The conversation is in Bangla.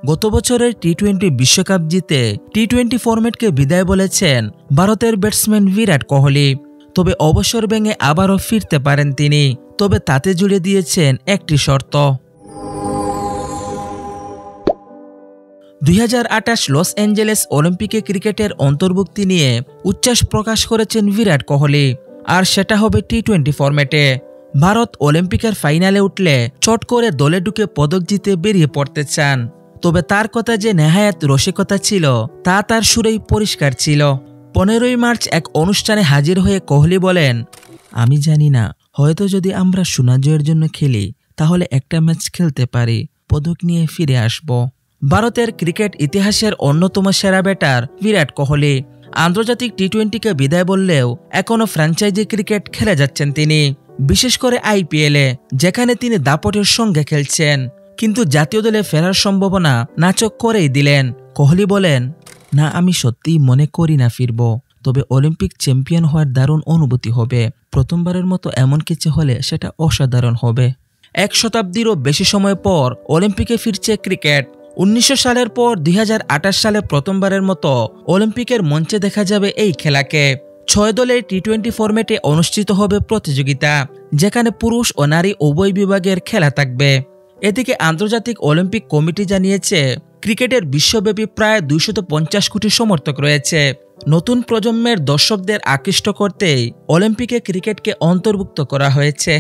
গত বছরের টি-20 বিশ্বকাপ জিতে টি-20 ফরম্যাটকে বিদায় বলেছেন ভারতের ব্যাটসম্যান বিরাট কোহলি। তবে অবসর ভেঙে আবারও ফিরতে পারেন তিনি, তবে তাতে জুড়ে দিয়েছেন একটি শর্ত। 2028 লস অ্যাঞ্জেলেস অলিম্পিকে ক্রিকেটের অন্তর্ভুক্তি নিয়ে উচ্ছ্বাস প্রকাশ করেছেন বিরাট কোহলি, আর সেটা হবে টি-20 ফরম্যাটে। ভারত অলিম্পিকের ফাইনালে উঠলে চট করে দলে ঢুকে পদক জিতে বেরিয়ে পড়তে চান। তবে তার কথা যে নেহায়াত রসিকতা ছিল তা তার সুরেই পরিষ্কার ছিল। 15ই মার্চ এক অনুষ্ঠানে হাজির হয়ে কোহলি বলেন, আমি জানি না, হয়তো যদি আমরা সোনা জয়ের জন্য খেলি তাহলে একটা ম্যাচ খেলতে পারি, পদক নিয়ে ফিরে আসব। ভারতের ক্রিকেট ইতিহাসের অন্যতম সেরা ব্যাটার বিরাট কোহলি আন্তর্জাতিক টি-20কে বিদায় বললেও এখনও ফ্র্যাঞ্চাইজি ক্রিকেট খেলে যাচ্ছেন তিনি, বিশেষ করে আইপিএলে, যেখানে তিনি দাপটের সঙ্গে খেলছেন। কিন্তু জাতীয় দলে ফেরার সম্ভাবনা নাচক করেই দিলেন। কোহলি বলেন, না, আমি সত্যিই মনে করি না ফিরব, তবে অলিম্পিক চ্যাম্পিয়ন হওয়ার দারুণ অনুভূতি হবে। প্রথমবারের মতো এমন কিছু হলে সেটা অসাধারণ হবে। 1 শতাব্দীরও বেশি সময় পর অলিম্পিকে ফিরছে ক্রিকেট। 1900 সালের পর 2028 সালে প্রথমবারের মতো অলিম্পিকের মঞ্চে দেখা যাবে এই খেলাকে। 6 দলের টি-20 ফরম্যাটে অনুষ্ঠিত হবে প্রতিযোগিতা, যেখানে পুরুষ ও নারী উভয় বিভাগের খেলা থাকবে। এদিকে আন্তর্জাতিক অলিম্পিক কমিটি জানিয়েছে, ক্রিকেটের বিশ্বব্যাপী প্রায় 250 কোটি সমর্থক রয়েছে। নতুন প্রজন্মের দর্শকদের আকৃষ্ট করতেই অলিম্পিকে ক্রিকেটকে অন্তর্ভুক্ত করা হয়েছে।